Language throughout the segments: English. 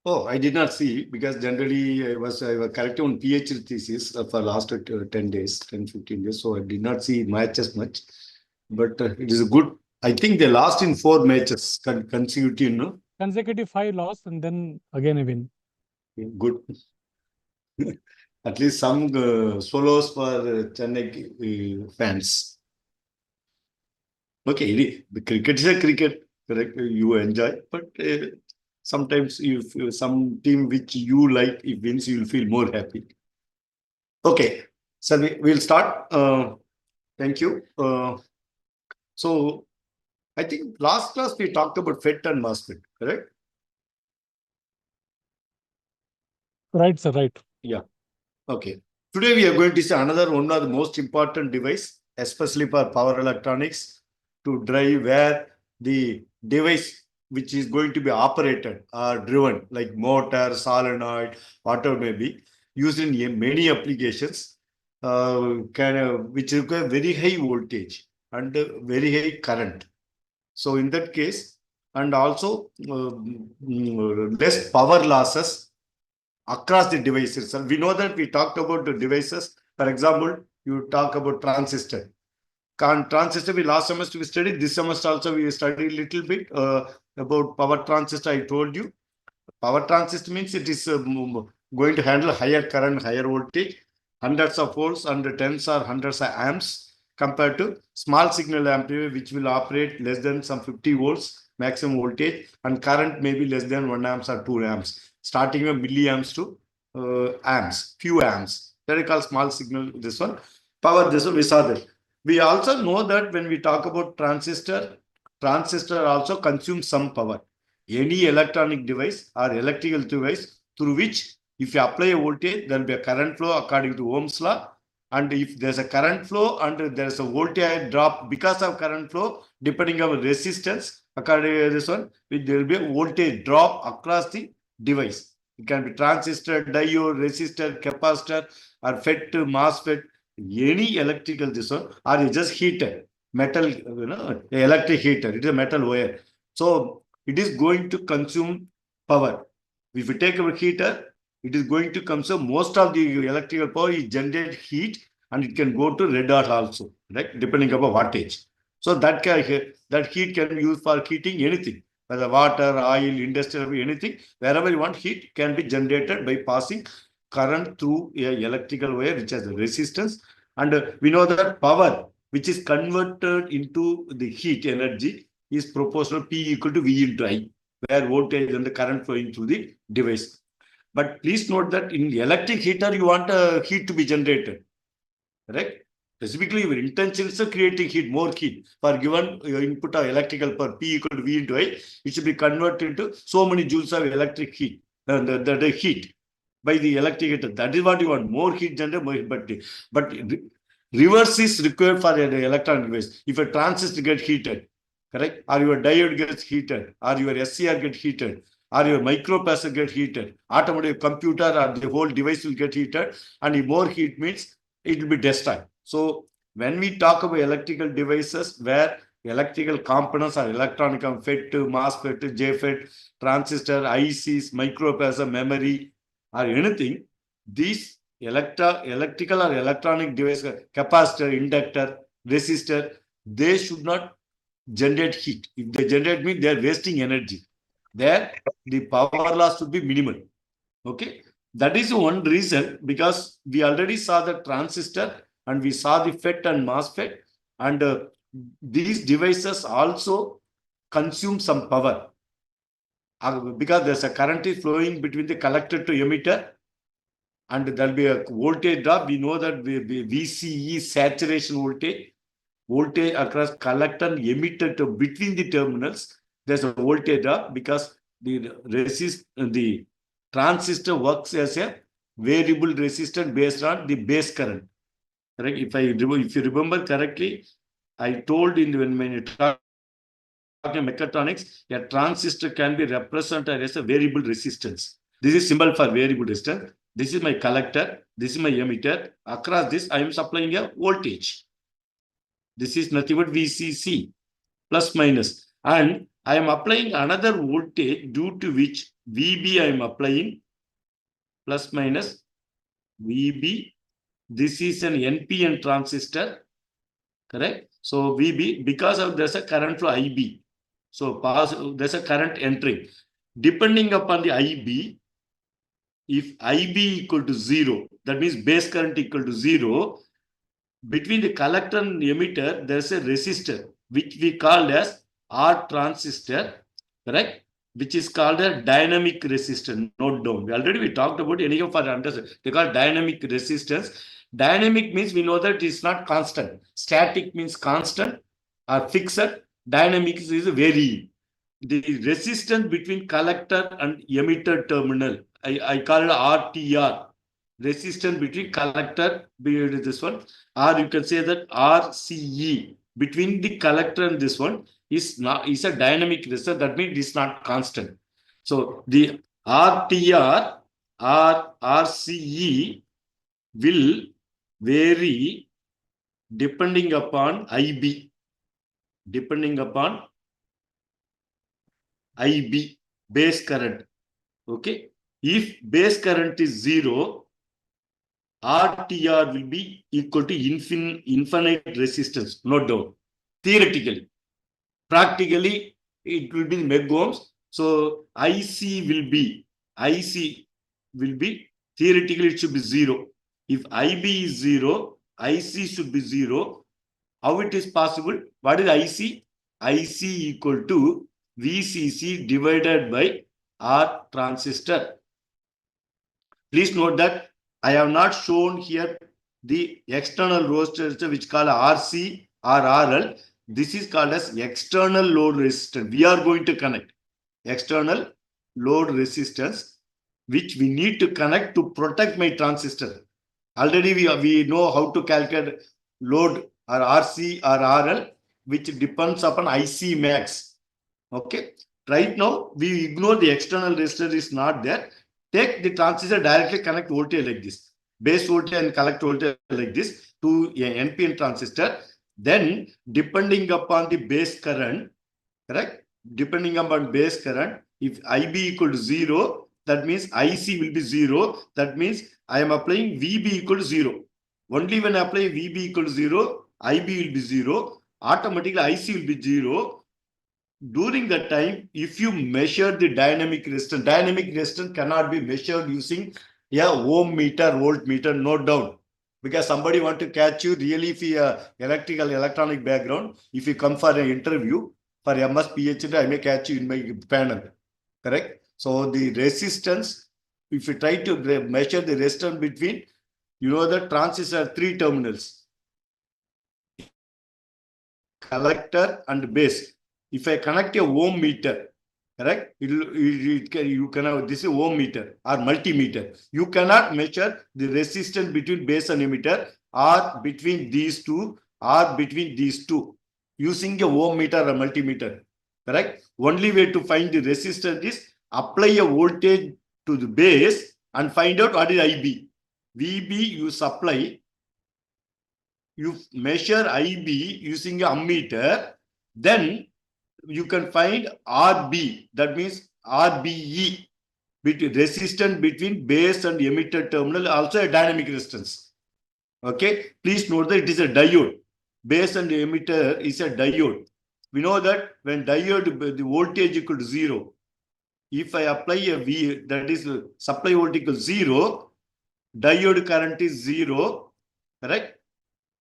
Oh, I did not see because generally I was correcting on PhD thesis for last 10 days, 10, 15 days. So I did not see matches much, but it is good. I think they lost in 4 matches consecutive, no? Consecutive 5 loss and then again a win. Good. At least some solos for Chennai fans. Okay, the cricket is a cricket, correct? You enjoy, but sometimes if some team which you like, if wins, you'll feel more happy. Okay, so we'll start. Thank you. So I think last class we talked about FET and MOSFET, correct? Right, sir, right. Yeah. Okay. Today we are going to see another one of the most important device, especially for power electronics, to drive where the device which is going to be operated or driven, like motor, solenoid, whatever may be, used in many applications, which require very high voltage and very high current. So in that case, and also less power losses across the devices. And we know that we talked about the devices. For example, you talk about transistor. Transistor, we last semester we studied. This semester also we studied a little bit about power transistor. I told you. Power transistor means it is going to handle higher current, higher voltage, hundreds of volts and tens or hundreds of amps compared to small signal amplifier, which will operate less than some 50 volts maximum voltage and current may be less than 1 amps or 2 amps, starting with milliamps to amps, few amps. That is called small signal. This one, power. This one we saw that. We also know that when we talk about transistor also consumes some power. Any electronic device or electrical device through which if you apply a voltage, there will be a current flow according to Ohm's law. And if there's a current flow and there's a voltage drop because of current flow, depending on resistance, according to this one, there will be a voltage drop across the device. It can be transistor, diode, resistor, capacitor, or FET, MOSFET, any electrical this one, or you just heater, metal, electric heater. It is a metal wire. So it is going to consume power. If you take a heater, it is going to consume most of the electrical power. It generates heat and it can go to red hot also, right? Depending upon wattage. So that heat can be used for heating anything, whether water, oil, industrial, anything. Wherever you want heat can be generated by passing current through a electrical wire which has a resistance. And we know that power which is converted into the heat energy is proportional P equal to V into I, where voltage and the current flowing through the device. But please note that in the electric heater, you want heat to be generated, correct? Specifically, your intention is creating heat, more heat. For given your input of electrical power P equal to V into I, it should be converted into so many joules of electric heat, the heat by the electric heater. That is what you want, more heat generated, but reverse is required for an electron device. If a transistor gets heated, correct, or your diode gets heated, or your SCR gets heated, or your microprocessor gets heated, automotive computer or the whole device will get heated, and if more heat means it will be destroyed. So when we talk about electrical devices where electrical components are electronic, FET, MOSFET, JFET, transistor, ICs, microprocessor, memory, or anything, these electrical or electronic device, capacitor, inductor, resistor, they should not generate heat. If they generate heat, they are wasting energy. There, the power loss should be minimal. Okay, that is one reason, because we already saw the transistor and we saw the FET and MOSFET, and these devices also consume some power because there's a current is flowing between the collector to emitter, and there'll be a voltage drop. We know that VCE saturation voltage across collector and emitter to between the terminals. There's a voltage drop because the transistor works as a variable resistor based on the base current. Correct? If you remember correctly, I told when you talk mechatronics, a transistor can be represented as a variable resistance. This is symbol for variable resistance. This is my collector. This is my emitter. Across this, I am supplying a voltage. This is nothing but VCC, plus minus. And I am applying another voltage due to which VB I am applying plus minus VB. This is an NPN transistor, correct? So VB, because of there's a current flow IB. So there's a current entering. Depending upon the IB, if IB equal to 0, that means base current equal to 0, between the collector and emitter, there's a resistor, which we call as R transistor, correct? Which is called a dynamic resistance. Note down. We talked about any of our understanding. They call dynamic resistance. Dynamic means we know that it's not constant. Static means constant or fixed. Dynamic is varying. The resistance between collector and emitter terminal, I call it RTR. Resistance between collector, this one, or you can say that RCE between the collector and this one is a dynamic resistance. That means it is not constant. So the RTR or RCE will vary depending upon IB, base current. Okay, if base current is 0, RTR will be equal to infinite resistance, no doubt. Theoretically, practically it will be megohms. So IC will be theoretically it should be 0. If IB is 0, IC should be 0. How it is possible? What is IC? IC equal to VCC divided by R transistor. Please note that I have not shown here the external resistor which called RC or RL. This is called as external load resistance. We are going to connect external load resistance, which we need to connect to protect my transistor. Already we know how to calculate load or RC or RL, which depends upon IC max. Okay. Right now, we ignore the external resistor is not there. Take the transistor, directly connect voltage like this. Base voltage and collect voltage like this to an NPN transistor. Then, depending upon the base current, correct? Depending upon base current, if IB equal to 0, that means IC will be 0. That means I am applying VB equal to 0. Only when I apply VB equal to 0, IB will be 0. Automatically IC will be 0. During that time, if you measure the dynamic resistance cannot be measured using a ohm meter, voltmeter, no doubt. Because somebody want to catch you really if you electronic background, if you come for an interview for MS PhD, I may catch you in my panel. Correct? So the resistance, if you try to measure the resistance between, the transistor 3 terminals, collector and base. If I connect a ohm meter, correct? You cannot. This is ohm meter or multimeter. You cannot measure the resistance between base and emitter or between these two using a ohm meter or multimeter. Correct? Only way to find the resistance is apply a voltage to the base and find out what is IB. VB you supply. You measure IB using a ammeter, then you can find RB, that means RBE, resistance between base and emitter terminal, also a dynamic resistance. Okay, please note that it is a diode. Base and emitter is a diode. We know that when diode, the voltage equal to 0. If I apply a V, that is supply voltage equal to 0, diode current is 0, correct?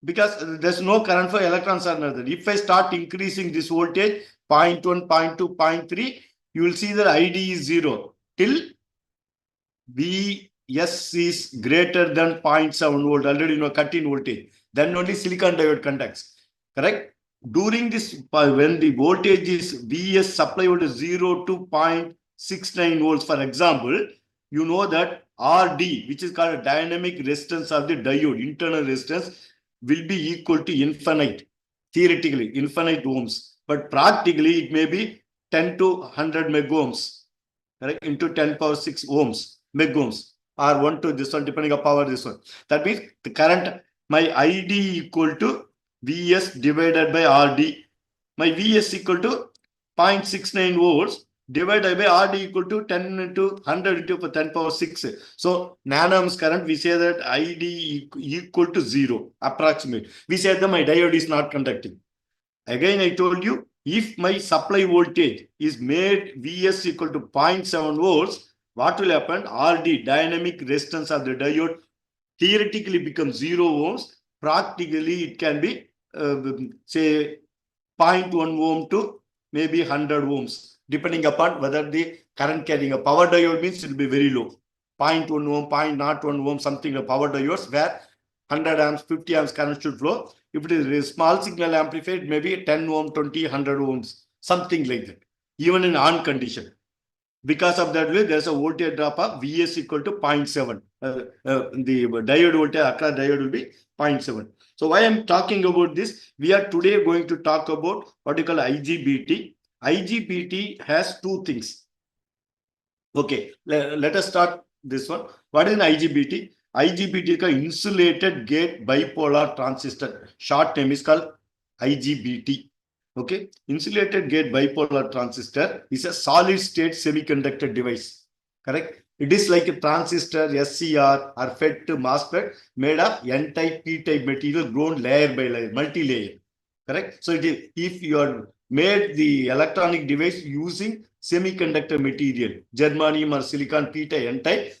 Because there's no current for electrons or nothing. If I start increasing this voltage, 0.1, 0.2, 0.3, you will see that ID is 0 till Vs is greater than 0.7 volt. Already cut-in voltage. Then only silicon diode conducts. Correct? During this, when the voltage is Vs supply voltage 0 to 0.69 volts, for example, you know that RD, which is called a dynamic resistance of the diode, internal resistance, will be equal to infinite, theoretically, infinite ohms. But practically, it may be 10 to 100 megohms, correct? Into 10 power 6 ohms, megohms, or 1 to this one, depending on power this one. That means the current, my ID equal to Vs divided by RD. My Vs equal to 0.69 volts divided by RD equal to 10 into 100 into 10 power 6. So nanoamps current, we say that ID equal to 0, approximate. We said that my diode is not conducting. Again, I told you, if my supply voltage is made Vs equal to 0.7 volts, what will happen? RD, dynamic resistance of the diode, theoretically becomes 0 ohms. Practically, it can be, say, 0.1 ohm to maybe 100 ohms, depending upon whether the current carrying a power diode means it will be very low. 0.1 ohm, 0.01 ohm, something of power diodes where 100 amps, 50 amps current should flow. If it is a small signal amplified, maybe 10 ohm, 20, 100 ohms, something like that, even in on condition. Because of that way, there's a voltage drop of Vs equal to 0.7. The diode voltage across diode will be 0.7. So why I'm talking about this, we are today going to talk about what you call IGBT. IGBT has two things. Okay, let us start this one. What is an IGBT? IGBT is called insulated gate bipolar transistor. Short name is called IGBT. Okay, insulated gate bipolar transistor is a solid state semiconductor device. Correct? It is like a transistor, SCR or FET to MOSFET made of N-type, P-type material grown layer by layer, multi-layer. Correct? So it is, if you are made the electronic device using semiconductor material, germanium or silicon, P-type, N-type,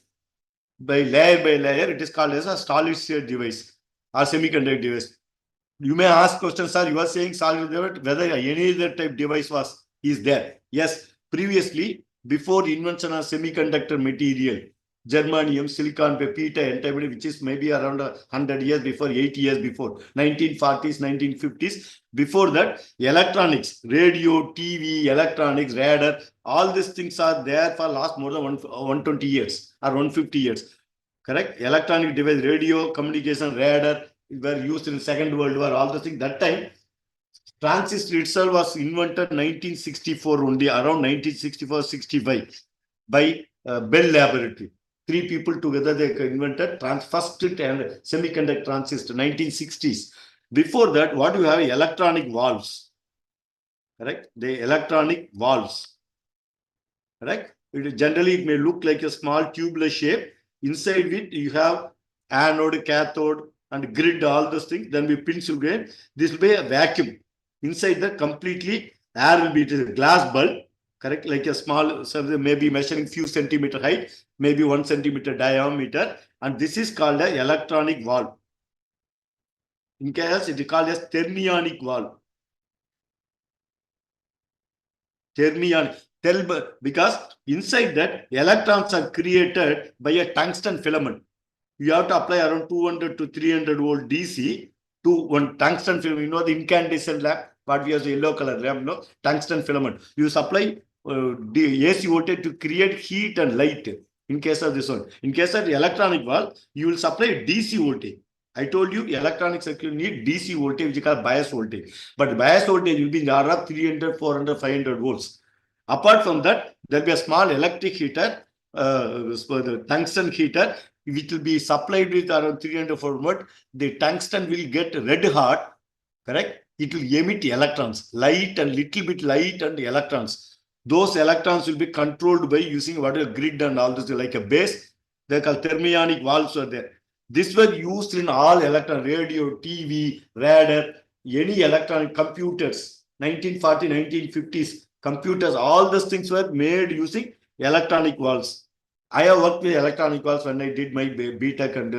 by layer, it is called as a solid state device or semiconductor device. You may ask questions, sir, you are saying solid state, whether any other type device is there. Yes, previously, before invention of semiconductor material, germanium, silicon, P-type, N-type, which is maybe around 100 years before, 80 years before, 1940s, 1950s. Before that, electronics, radio, TV, electronics, radar, all these things are there for last more than 120 years or 150 years. Correct? Electronic device, radio, communication, radar were used in the Second World War, all those things. That time, transistor itself was invented 1964 only, around 1964-65 by Bell Laboratory. Three people together, they invented first semiconductor transistor, 1960s. Before that, what you have? Electronic valves. Correct? The electronic valves. Correct? Generally, it may look like a small tubular shape. Inside it, you have anode, cathode, and grid, all those things. Then we pins will get. This will be a vacuum. Inside that, completely air will be a glass bulb. Correct? Like a small, so maybe measuring few centimeter height, maybe 1 centimeter diameter. And this is called an electronic valve. In case it is called as thermionic valve. Thermionic. Because inside that, electrons are created by a tungsten filament. You have to apply around 200 to 300 volt DC to one tungsten filament. You know the incandescent lamp, what we have the yellow color lamp, no? Tungsten filament. You supply the AC voltage to create heat and light. In case of this one, in case of the electronic valve, you will supply DC voltage. I told you electronic circuit need DC voltage, which is called bias voltage. But bias voltage will be in the order of 300, 400, 500 volts. Apart from that, there will be a small electric heater, the tungsten heater, which will be supplied with around 300 volt. The tungsten will get red hot, correct? It will emit electrons, light and little bit light and electrons. Those electrons will be controlled by using what a grid and all this, like a base. They're called thermionic valves are there. This was used in all electron, radio, TV, radar, any electronic computers, 1940, 1950s. Computers, all those things were made using electronic valves. I have worked with electronic valves when I did my BTech and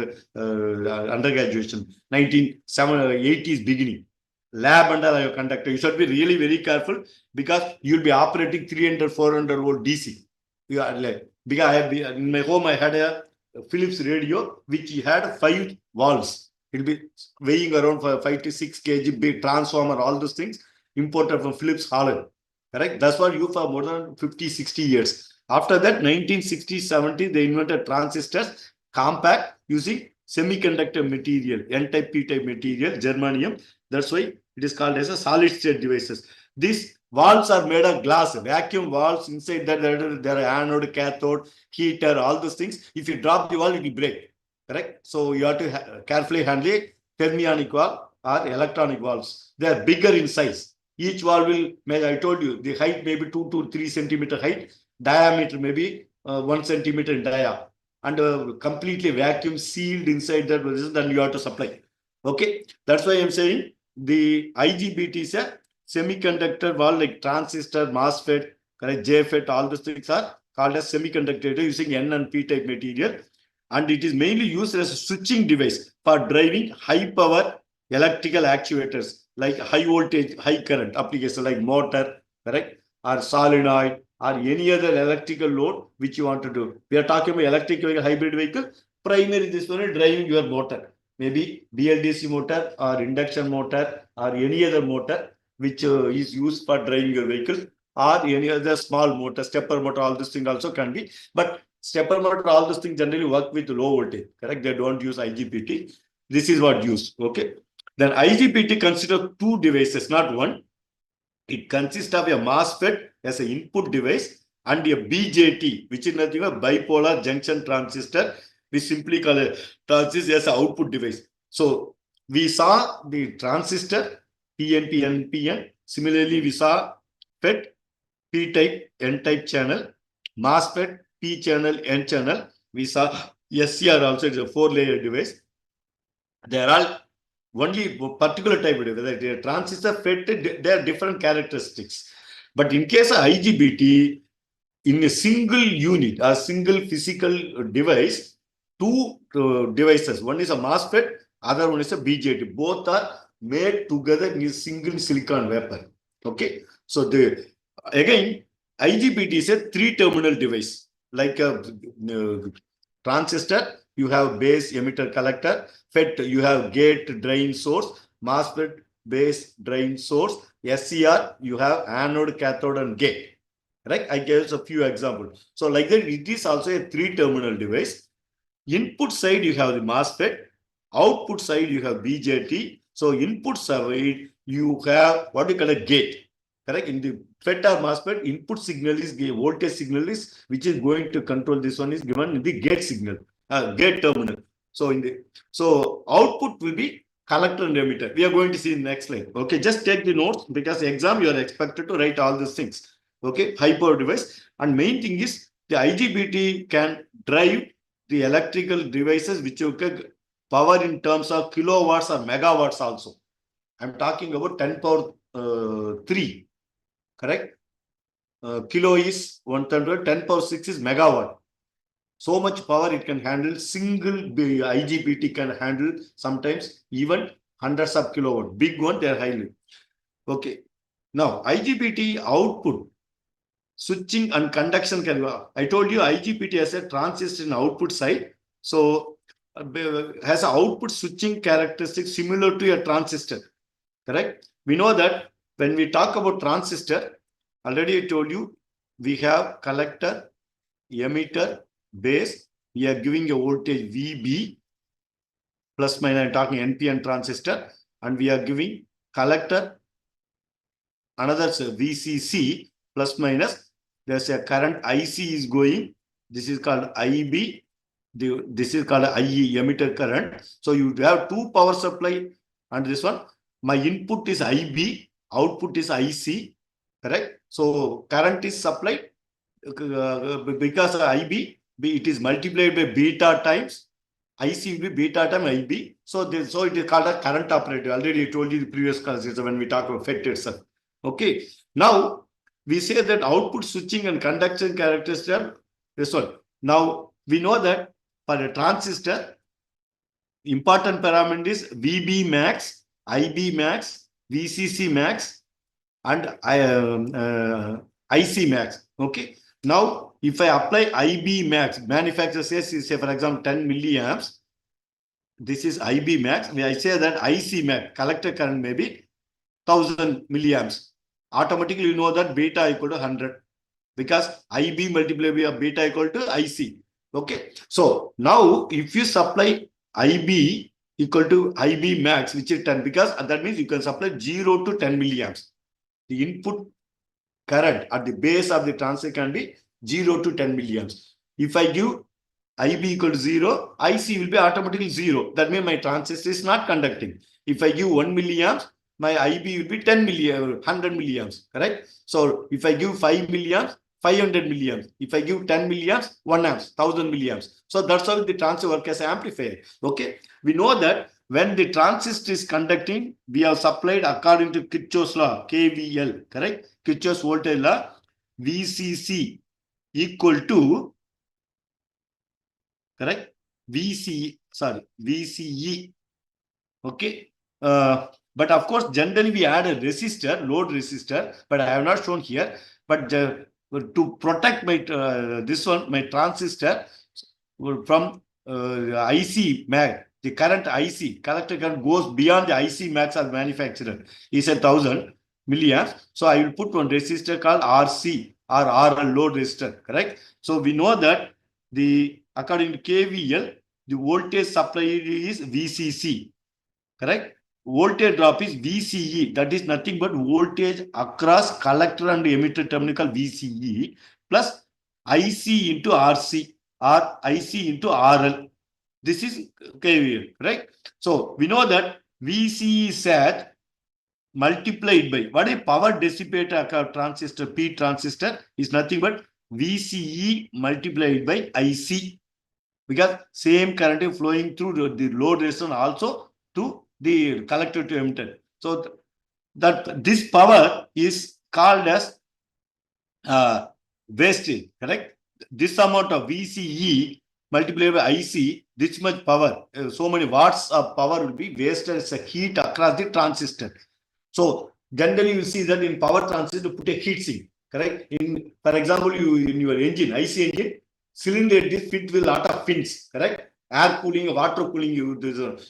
undergraduation, 1980s beginning. Lab and I have conducted. You should be really very careful because you'll be operating 300, 400 volt DC. Because I have, in my home, I had a Philips radio, which had 5 valves. It'll be weighing around 5 to 6 kg, big transformer, all those things imported from Philips Holland. Correct? That's what you for more than 50, 60 years. After that, 1960s, 70s, they invented transistors, compact, using semiconductor material, N-type, P-type material, germanium. That's why it is called as a solid state devices. These valves are made of glass, vacuum valves. Inside that, there are anode, cathode, heater, all those things. If you drop the valve, it will break. Correct? So you have to carefully handle thermionic valve or electronic valves. They are bigger in size. Each valve will, I told you, the height may be 2 to 3 centimeter height, diameter maybe 1 centimeter in dia, and completely vacuum sealed inside that, then you have to supply. Okay, that's why I'm saying the IGBT is a semiconductor valve like transistor, MOSFET, correct, JFET, all these things are called as semiconductor using N and P type material. And it is mainly used as a switching device for driving high power electrical actuators like high voltage, high current application like motor, correct, or solenoid, or any other electrical load which you want to do. We are talking about electric vehicle, hybrid vehicle. Primary, this one is driving your motor, maybe BLDC motor or induction motor or any other motor which is used for driving your vehicle, or any other small motor, stepper motor, all this thing also can be. But stepper motor, all those things generally work with low voltage, correct? They don't use IGBT. This is what used, okay? Then IGBT considers two devices, not one. It consists of a MOSFET as an input device and a BJT, which is nothing but bipolar junction transistor. We simply call it transistor as an output device. So we saw the transistor, PNP, NPN. Similarly, we saw FET, P-type, N-type channel, MOSFET, P channel, N channel. We saw SCR also, is a 4-layer device. They are all only particular type of device. The transistor, FET, they are different characteristics. But in case of IGBT, in a single unit, a single physical device, two devices. One is a MOSFET, other one is a BJT. Both are made together in a single silicon wafer. Okay. So again, IGBT is a 3-terminal device. Like a transistor, you have base, emitter, collector. FET, you have gate, drain, source. MOSFET, base, drain, source. SCR, you have anode, cathode, and gate. Right? I gave a few examples. So like that, it is also a 3-terminal device. Input side, you have the MOSFET. Output side, you have BJT. So input side, you have what you call a gate. Correct? In the FET or MOSFET, input signal is voltage signal is which is going to control this one is given in the gate signal, gate terminal. So output will be collector and emitter. We are going to see in the next slide. Okay, just take the notes because exam you are expected to write all these things. Okay, high power device, and main thing is the IGBT can drive the electrical devices which you can power in terms of kilowatts or megawatts also. I'm talking about 10 power 3. Correct? Kilo is 100, 10 power 6 is megawatt. So much power it can handle. Single IGBT can handle sometimes even hundreds of kilowatt. Big one, they are highly. Okay. Now, IGBT output, switching and conduction can. I told you IGBT has a transistor in output side. So, has an output switching characteristic similar to a transistor. Correct? We know that when we talk about transistor, already I told you, we have collector, emitter, base. We are giving a voltage VB, plus minus, I'm talking NPN transistor, and we are giving collector, another VCC, plus minus. There's a current IC is going. This is called IB. This is called IE, emitter current. So you have two power supply, and this one. My input is IB, output is IC, correct? So current is supplied because of IB, it is multiplied by beta times, IC will be beta time IB. So it is called a current operator. Already I told you the previous classes when we talk about FET itself. Okay. Now we say that output switching and conduction characteristics are this one. Now we know that for a transistor, important parameter is VB max, IB max, VCC max, and IC max. Okay. Now, if I apply IB max, manufacturer says, say for example, 10 milliamps. This is IB max. When I say that IC max, collector current may be 1000 milliamps. Automatically, you know that beta equal to 100 because IB multiplied by beta equal to IC. Okay. So now, if you supply IB equal to IB max, which is 10, because that means you can supply 0 to 10 milliamps. The input current at the base of the transistor can be 0 to 10 milliamps. If I give IB equal to 0, IC will be automatically 0. That means my transistor is not conducting. If I give 1 milliamps, my IB will be 10 milliamps, 100 milliamps, correct? So if I give 5 milliamps, 500 milliamps. If I give 10 milliamps, 1 amps, 1000 milliamps. So that's how the transistor works as an amplifier. Okay. We know that when the transistor is conducting, we have supplied according to Kirchhoff's law, KVL, correct? Kirchhoff's voltage law, VCC equal to, correct? VCE. Okay. But of course, generally we add a resistor, load resistor, but I have not shown here. But to protect my my transistor from IC mag, the current IC, collector current goes beyond the IC max as manufacturer. He said 1000 milliamps. So I will put one resistor called RC or RL load resistor, correct? So we know that according to KVL, the voltage supply is VCC, correct? Voltage drop is VCE. That is nothing but voltage across collector and emitter terminal called VCE plus IC into RC or IC into RL. This is KVL, right? So we know that VCE sat multiplied by what a power dissipator transistor, P transistor is nothing but VCE multiplied by IC, because same current is flowing through the load resistance also to the collector to emitter. So that this power is called as wastage, correct? This amount of VCE multiplied by IC, this much power, so many watts of power will be wasted as a heat across the transistor. So generally you see that in power transistor, put a heat sink, correct? For example, in your engine, IC engine, cylinder is fit with a lot of fins, correct? Air cooling, water cooling,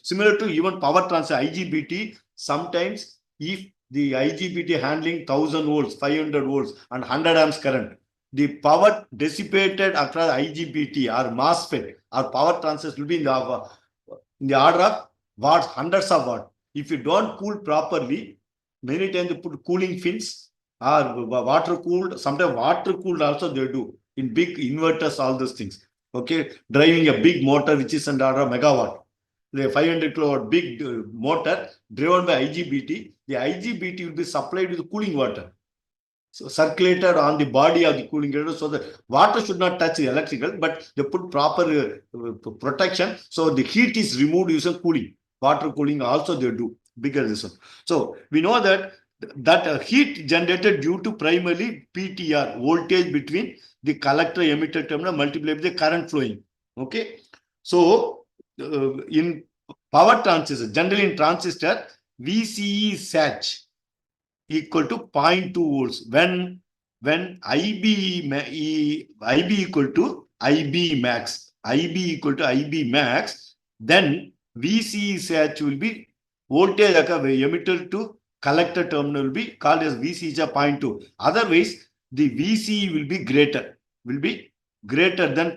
similar to even power transistor, IGBT. Sometimes if the IGBT handling 1000 volts, 500 volts and 100 amps current, the power dissipated across IGBT or MOSFET or power transistor will be in the order of watts, hundreds of watts. If you don't cool properly, many times they put cooling fins or water cooled, sometimes water cooled also they do in big inverters, all those things. Okay, driving a big motor which is under order of megawatt. The 500 kilowatt big motor driven by IGBT, the IGBT will be supplied with cooling water. So circulated on the body of the cooling generator, so the water should not touch the electrical, but they put proper protection. So the heat is removed using cooling. Water cooling also they do bigger this one. So we know that heat generated due to primarily PTR, voltage between the collector emitter terminal multiplied with the current flowing. Okay. So in power transistor, generally in transistor, VCE sat equal to 0.2 volts. When IB equal to IB max, then VCE sat will be voltage emitter to collector terminal will be called as VCE 0.2. Otherwise, the VCE will be greater than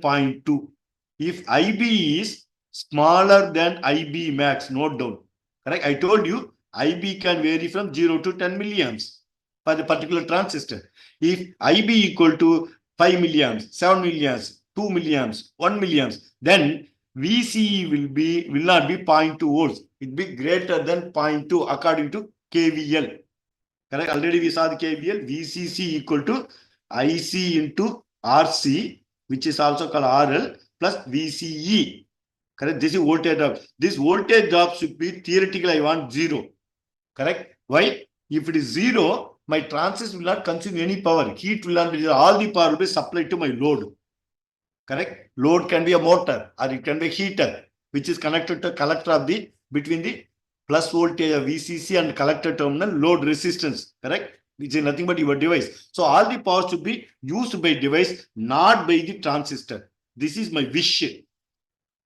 0.2. If IB is smaller than IB max, note down. Correct? I told you IB can vary from 0 to 10 milliamps for the particular transistor. If IB equal to 5 milliamps, 7 milliamps, 2 milliamps, 1 milliamps, then VCE will not be 0.2 volts. It will be greater than 0.2 according to KVL. Correct? Already we saw the KVL. VCC equal to IC into RC, which is also called RL, plus VCE. Correct? This is voltage drop. This voltage drop should be theoretically I want 0. Correct? Why? If it is 0, my transistor will not consume any power. Heat will not be there. All the power will be supplied to my load. Correct? Load can be a motor or it can be a heater, which is connected to collector of between the plus voltage of VCC and collector terminal load resistance. Correct? Which is nothing but your device. So all the power should be used by device, not by the transistor. This is my wish.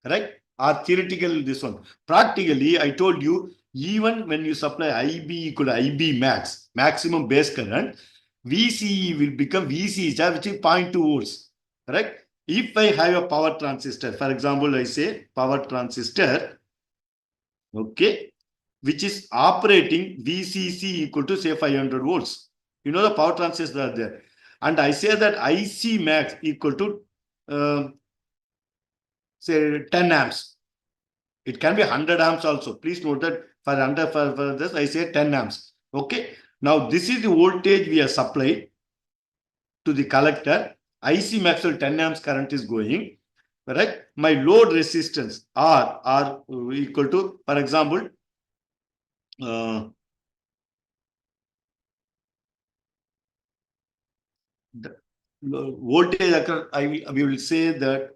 Correct? Or theoretical this one. Practically, I told you, even when you supply IB equal to IB max, maximum base current, VCE will become VCE, which is 0.2 volts. Correct? If I have a power transistor, for example, I say power transistor, okay, which is operating VCC equal to say 500 volts. You know the power transistor are there. And I say that IC max equal to say 10 amps. It can be 100 amps also. Please note that for this, I say 10 amps. Okay. Now, this is the voltage we are supplied to the collector. IC maximum 10 amps current is going. Correct. My load resistance R equal to, for example, the voltage, we will say that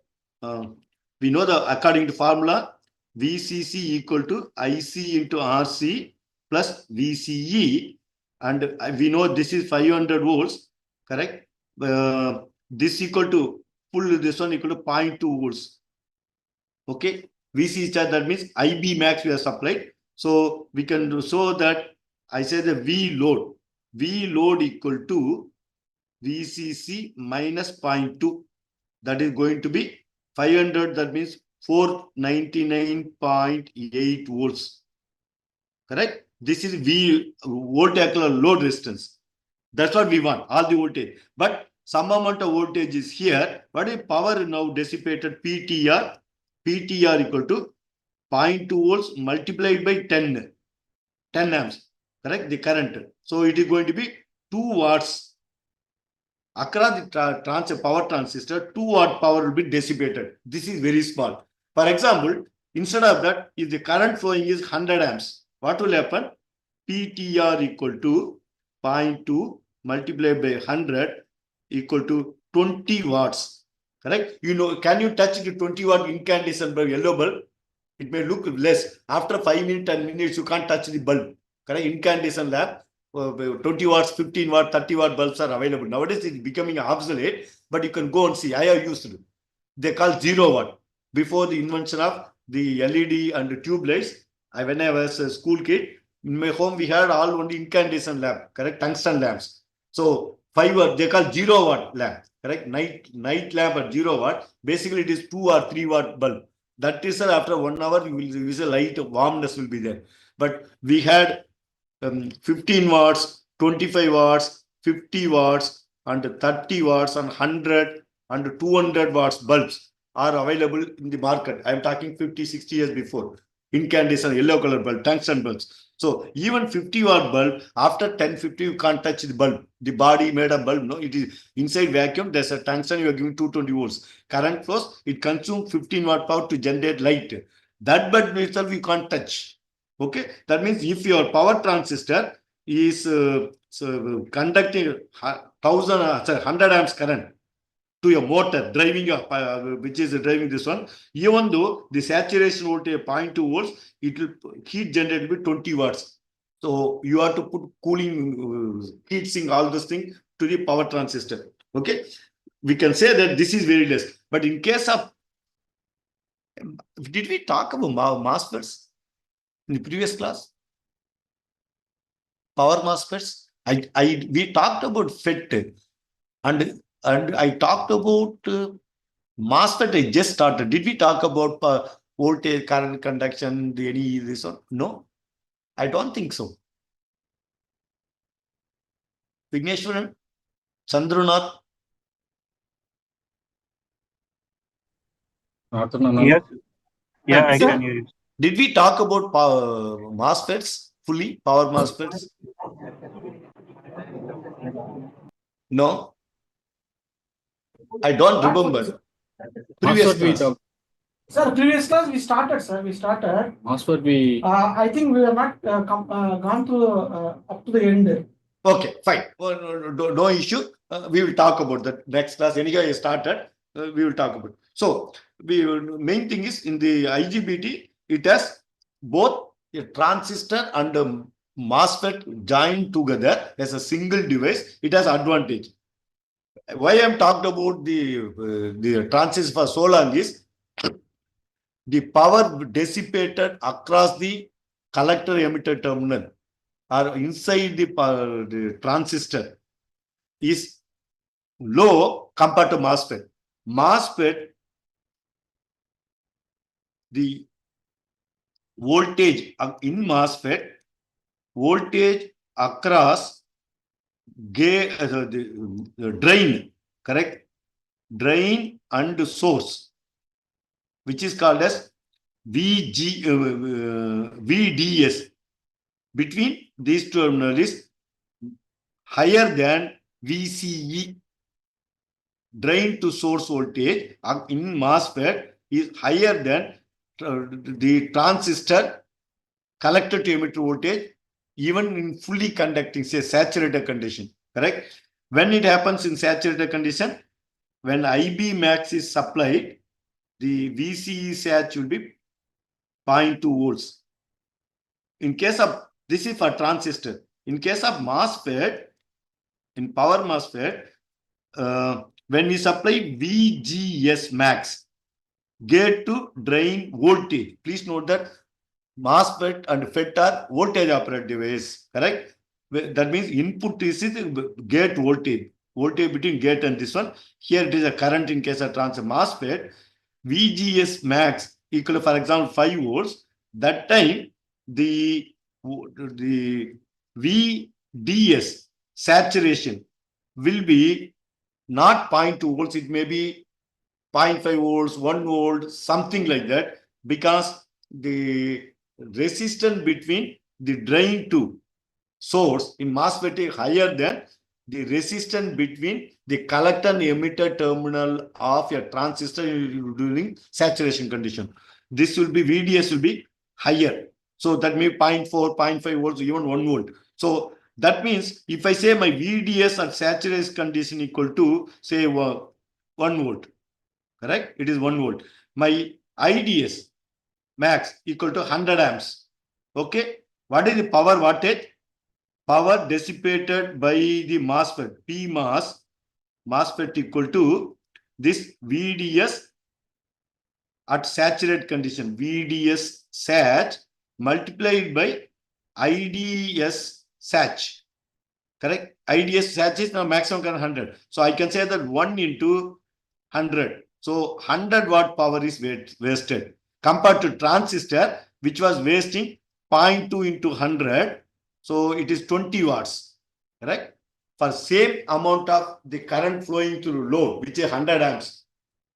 we know according to formula, VCC equal to IC into RC plus VCE, and we know this is 500 volts, correct? This equal to this one equal to 0.2 volts. Okay, VC charge, that means IB max we are supplied. So we can show that I say the V load equal to VCC minus 0.2, that is going to be 500, that means 499.8 volts. Correct? This is V voltage load resistance. That's what we want, all the voltage. But some amount of voltage is here. What is power now dissipated? PTR. PTR equal to 0.2 volts multiplied by 10 amps. Correct? The current. So it is going to be 2 watts. Across the power transistor, 2 watt power will be dissipated. This is very small. For example, instead of that, if the current flowing is 100 amps, what will happen? PTR equal to 0.2 multiplied by 100 equal to 20 watts. Correct? You know, can you touch the 20 watt incandescent bulb, yellow bulb? It may look less. After 5 minutes, 10 minutes, you can't touch the bulb. Correct? Incandescent lamp. 20 watts, 15 watt, 30 watt bulbs are available. Nowadays, it's becoming obsolete, but you can go and see. I have used it. They call 0 watt. Before the invention of the LED and the tube lights, when I was a school kid, in my home, we had all only incandescent lamp, correct? Tungsten lamps. So 5 watt, they call 0 watt lamp, correct? Night lamp at 0 watt. Basically, it is 2 or 3 watt bulb. That is, after 1 hour, you will use a light, warmness will be there. But we had 15 watts, 25 watts, 50 watts, and 30 watts, and 100 and 200 watts bulbs are available in the market. I am talking 50, 60 years before. Incandescent yellow color bulb, tungsten bulbs. So even 50 watt bulb, after 1050, you can't touch the bulb. The body made a bulb, no, it is inside vacuum. There's a tungsten, you are giving 220 volts. Current flows, it consumes 15 watt power to generate light. That bulb itself you can't touch. Okay, that means if your power transistor is conducting 100 amps current to your motor driving your which is driving this one, even though the saturation voltage 0.2 volts, it will heat generated with 20 watts. So you have to put cooling, heat sink, all those things to the power transistor. Okay, we can say that this is very less. But in case of, did we talk about MOSFETs in the previous class? Power MOSFETs. We talked about FET, and I talked about MOSFET. I just started. Did we talk about voltage, current, conduction, any this one? No, I don't think so. Vigneshwaran, Chandrunath. Yes. Yeah, I can hear you. Did we talk about MOSFETs fully? Power MOSFETs? No, I don't remember. Previous class. Sir, previous class we started, sir. We started. MOSFET we. I think we have not gone to up to the end. Okay, fine. No issue. We will talk about that next class. Anyhow, I started. We will talk about. So, main thing is in the IGBT, it has both a transistor and a MOSFET joined together as a single device. It has advantage. Why I'm talking about the transistor for so long is the power dissipated across the collector emitter terminal or inside the transistor is low compared to MOSFET. MOSFET, the voltage in MOSFET, voltage across the drain, correct? Drain and source, which is called as VDS between these terminals is higher than VCE, drain to source voltage in MOSFET is higher than the transistor collector to emitter voltage, even in fully conducting, say, saturated condition, correct? When it happens in saturated condition, when IB max is supplied, the VCE sat will be 0.2 volts. In case of, this is for transistor. In case of MOSFET, in power MOSFET, when we supply VGS max, gate to drain voltage. Please note that MOSFET and FET are voltage operated device, correct? That means input is gate voltage between gate and this one. Here it is a current in case of transistor MOSFET. VGS max equal to, for example, 5 volts. That time the VDS saturation will be not 0.2 volts. It may be 0.5 volts, 1 volt, something like that, because the resistance between the drain to source in MOSFET is higher than the resistance between the collector and emitter terminal of a transistor during saturation condition. This will be, VDS will be higher. So that may be 0.4, 0.5 volts, even 1 volt. So that means if I say my VDS at saturation condition equal to, say, 1 volt, correct? It is 1 volt. My IDS max equal to 100 amps. Okay. What is the power wattage? Power dissipated by the MOSFET, PMOS, MOSFET equal to this VDS at saturated condition, VDS sat multiplied by IDS sat. Correct? IDS sat is now maximum current 100. So I can say that 1 into 100. So 100 watt power is wasted compared to transistor, which was wasting 0.2 into 100. So it is 20 watts, correct? For same amount of the current flowing through load, which is 100 amps.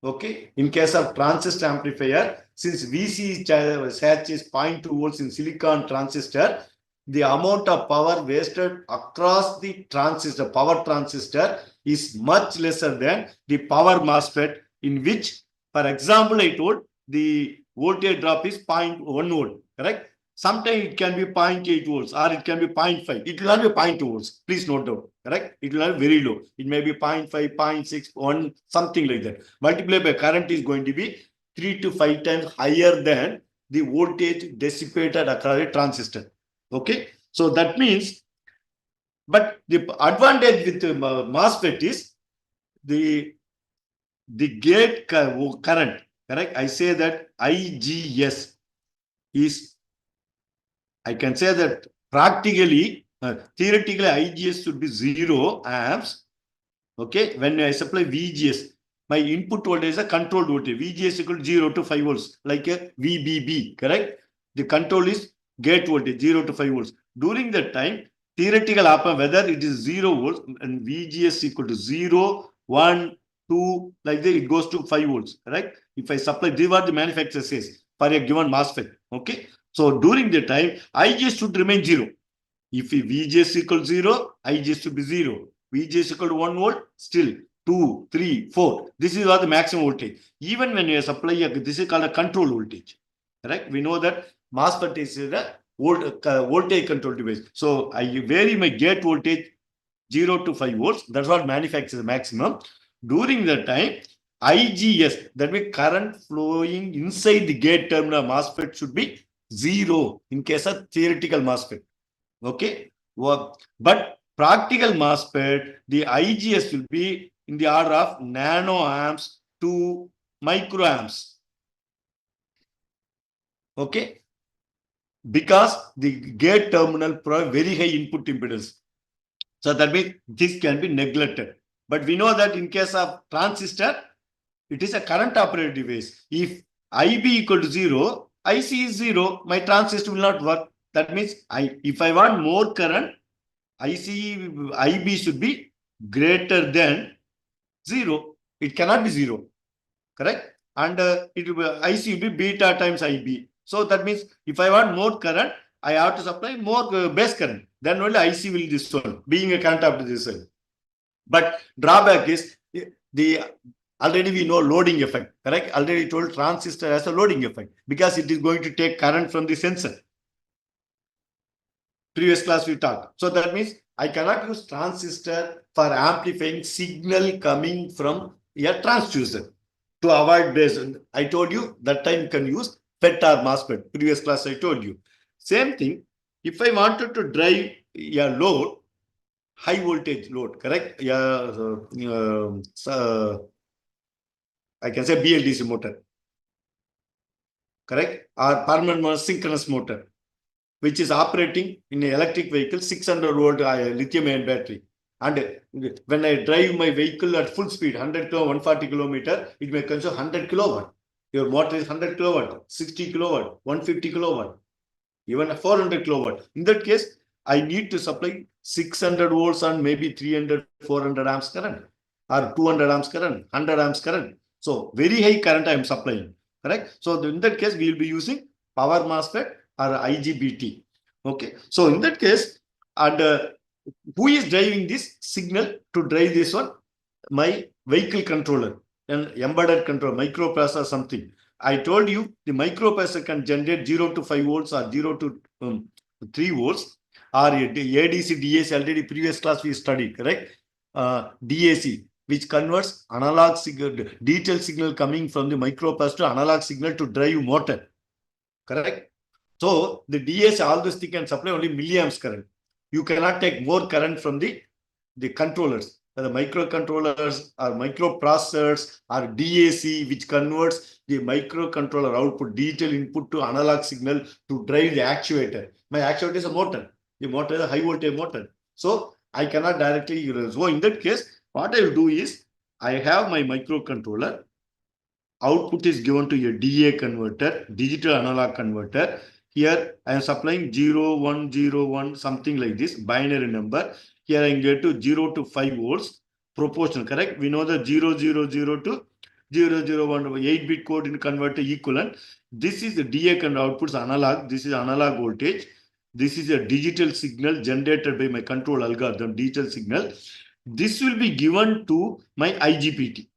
Okay. In case of transistor amplifier, since VC sat is 0.2 volts in silicon transistor, the amount of power wasted across the transistor, power transistor, is much lesser than the power MOSFET, in which, for example, I told the voltage drop is 0.1 volt, correct? Sometimes it can be 0.8 volts or it can be 0.5. It will not be 0.2 volts. Please note down, correct? It will not be very low. It may be 0.5, 0.6, 1, something like that. Multiplied by current is going to be 3 to 5 times higher than the voltage dissipated across a transistor. Okay. So that means, but the advantage with MOSFET is the gate current, correct? I say that IGS is, I can say that practically, theoretically, IGS should be 0 amps. Okay, when I supply VGS, my input voltage is a controlled voltage. VGS equal to 0 to 5 volts, like a VBB, correct? The control is gate voltage, 0 to 5 volts. During that time, theoretical op-amp, whether it is 0 volts and VGS equal to 0, 1, 2, like that, it goes to 5 volts, correct? If I supply, these are the manufacturer says for a given MOSFET, okay? So during the time, IGS should remain 0. If VGS equal to 0, IGS should be 0. VGS equal to 1 volt, still 2, 3, 4. This is what the maximum voltage. Even when you supply, this is called a control voltage. Correct? We know that MOSFET is a voltage control device. So I vary my gate voltage 0 to 5 volts. That's what manufactures the maximum. During that time, IGS, that means current flowing inside the gate terminal MOSFET, should be 0 in case of theoretical MOSFET. Okay. But practical MOSFET, the IGS will be in the order of nanoamps to microamps. Okay. Because the gate terminal provides very high input impedance. So that means this can be neglected. But we know that in case of transistor, it is a current operated device. If IB equal to 0, IC is 0, my transistor will not work. That means if I want more current, IB should be greater than 0. It cannot be 0. Correct? and it will be IC will be beta times IB. So that means if I want more current, I have to supply more base current. Then only IC will this one, being a current up to this one. But drawback is the already we know loading effect, correct? Already told transistor has a loading effect because it is going to take current from the sensor. Previous class we talked. So that means I cannot use transistor for amplifying signal coming from a transducer to avoid base. I told you that time you can use FET or MOSFET. Previous class I told you. Same thing. If I wanted to drive a load, high voltage load, correct? Yeah, I can say BLDC motor, correct? Or permanent synchronous motor, which is operating in an electric vehicle, 600 volt lithium-ion battery. And when I drive my vehicle at full speed, 100 to 140 kilometer, it may consume 100 kilowatt. Your motor is 100 kilowatt, 60 kilowatt, 150 kilowatt, even 400 kilowatt. In that case, I need to supply 600 volts and maybe 300, 400 amps current, or 200 amps current, 100 amps current. So very high current I am supplying, correct? So in that case, we will be using power MOSFET or IGBT. Okay. So in that case, and who is driving this signal to drive this one? My vehicle controller, an embedded controller, microprocessor, something. I told you the microprocessor can generate 0 to 5 volts or 0 to 3 volts. Or ADC, DAC, already previous class we studied, correct? DAC, which converts analog signal, digital signal coming from the microprocessor to analog signal to drive motor, correct? So the DAC, all this thing can supply only milliamps current. You cannot take more current from the controllers, the microcontrollers or microprocessors or DAC, which converts the microcontroller output, digital input to analog signal to drive the actuator. My actuator is a motor. The motor is a high voltage motor. So I cannot directly use. So in that case, what I will do is I have my microcontroller. Output is given to a DA converter, digital analog converter. Here I am supplying 0, 1, 0, 1, something like this, binary number. Here I get to 0 to 5 volts, proportional, correct? We know the 0, 0, 0 to 0, 0, 1, 8-bit code in converter equivalent. This is the DA converter outputs analog. This is analog voltage. This is a digital signal generated by my control algorithm, digital signal. This will be given to my IGBT.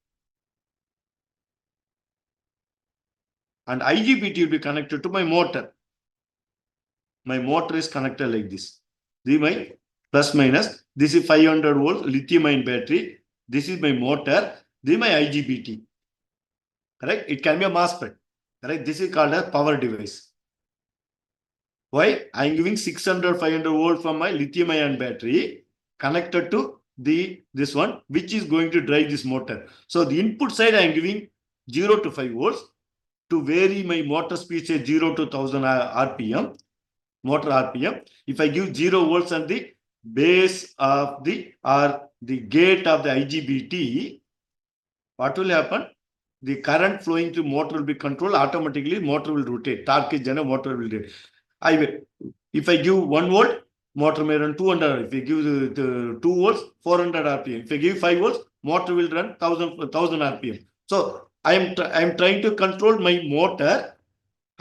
And IGBT will be connected to my motor. My motor is connected like this. This is my plus minus. This is 500 volt lithium-ion battery. This is my motor. This is my IGBT. Correct? It can be a MOSFET. Correct? This is called a power device. Why? I am giving 600, 500 volt from my lithium-ion battery connected to this one, which is going to drive this motor. So the input side I am giving 0 to 5 volts to vary my motor speed, say 0 to 1000 RPM, motor RPM. If I give 0 volts on the base of the gate of the IGBT, what will happen? The current flowing through motor will be controlled automatically. Motor will rotate. Torque is generated, motor will rotate. If I give 1 volt, motor may run 200. If I give the 2 volts, 400 RPM. If I give 5 volts, motor will run 1000 RPM. So I am trying to control my motor,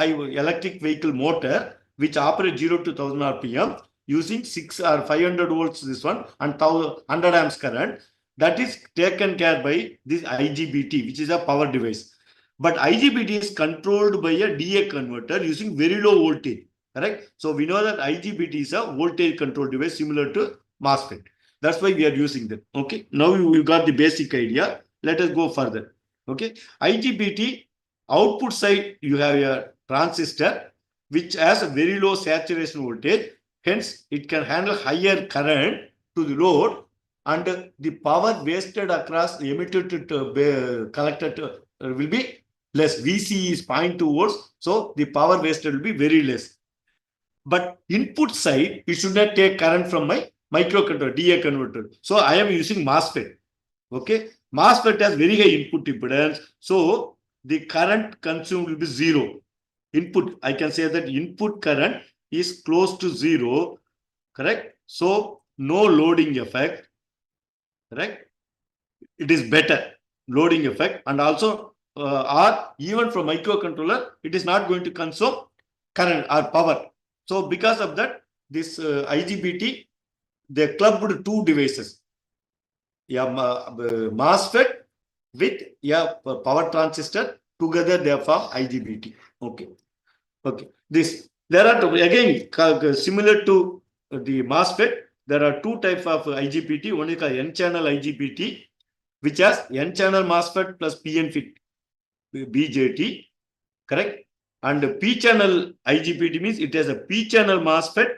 electric vehicle motor, which operates 0 to 1000 RPM using 6 or 500 volts this one and 100 amps current. That is taken care by this IGBT, which is a power device. But IGBT is controlled by a DA converter using very low voltage. Correct? So we know that IGBT is a voltage control device similar to MOSFET. That's why we are using that. Okay. Now we got the basic idea. Let us go further. Okay. IGBT output side, you have a transistor which has a very low saturation voltage. Hence, it can handle higher current to the load, and the power wasted across the emitted to collected will be less. VC is 0.2 volts. So the power wasted will be very less. But input side, it should not take current from my microcontroller, DA converter. So I am using MOSFET. Okay. MOSFET has very high input impedance. So the current consumed will be 0. Input, I can say that input current is close to 0. Correct? So no loading effect. Correct? It is better loading effect, and also or even from microcontroller, it is not going to consume current or power. So because of that, this IGBT, they clubbed two devices. MOSFET with power transistor, together they form IGBT. Okay. This there are again similar to the MOSFET. There are two types of IGBT. One is called N-channel IGBT, which has N-channel MOSFET plus PNFit BJT, correct? And P-channel IGBT means it has a P-channel MOSFET.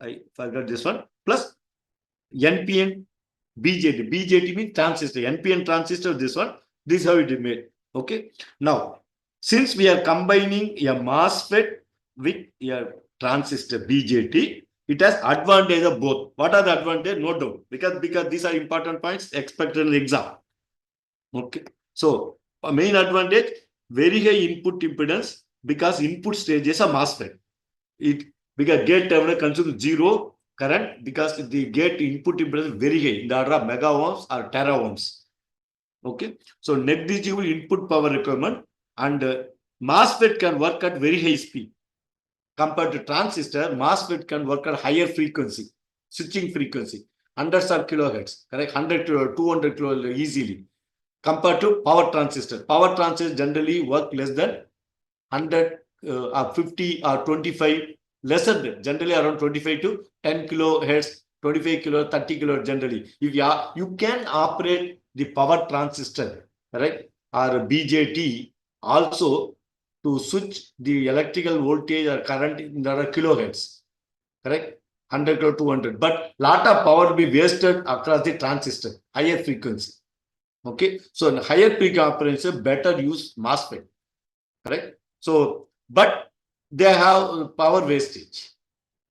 I forgot this one, plus NPN BJT. BJT means transistor. NPN transistor, this one. This is how it is made. Okay. Now, since we are combining a MOSFET with a transistor BJT, it has advantage of both. What are the advantage? No doubt. Because these are important points expected in the exam. Okay. So, a main advantage, very high input impedance, because input stage is a MOSFET. Because gate terminal consumes zero current, because the gate input impedance is very high, in the order of mega ohms or tera ohms. Okay. So negligible input power requirement, and MOSFET can work at very high speed. Compared to transistor, MOSFET can work at higher frequency, switching frequency, hundreds of kilohertz, correct? 100 to 200 kilohertz easily. Compared to power transistor. Power transistor generally work less than 100 or 50 or 25, lesser than, generally around 25 to 10 kilohertz, 25 kilo, 30 kilohertz generally. If you can operate the power transistor, right, or BJT also to switch the electrical voltage or current in the kilohertz, correct? 100 to 200, but lot of power will be wasted across the transistor, higher frequency. Okay, so in higher peak operation, better use MOSFET, correct? So, but they have power wastage.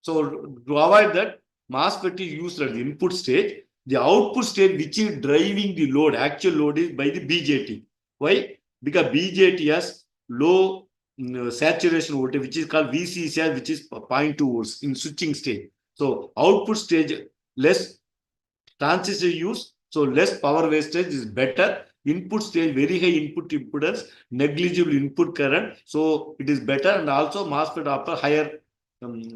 So to avoid that, MOSFET is used at the input stage. The output stage, which is driving the load, actual load, is by the BJT. Why? Because BJT has low saturation voltage, which is called VCCR, which is 0.2 volts in switching stage. So output stage, less transistor use, so less power wastage is better. Input stage, very high input impedance, negligible input current, so it is better, and also MOSFET offer higher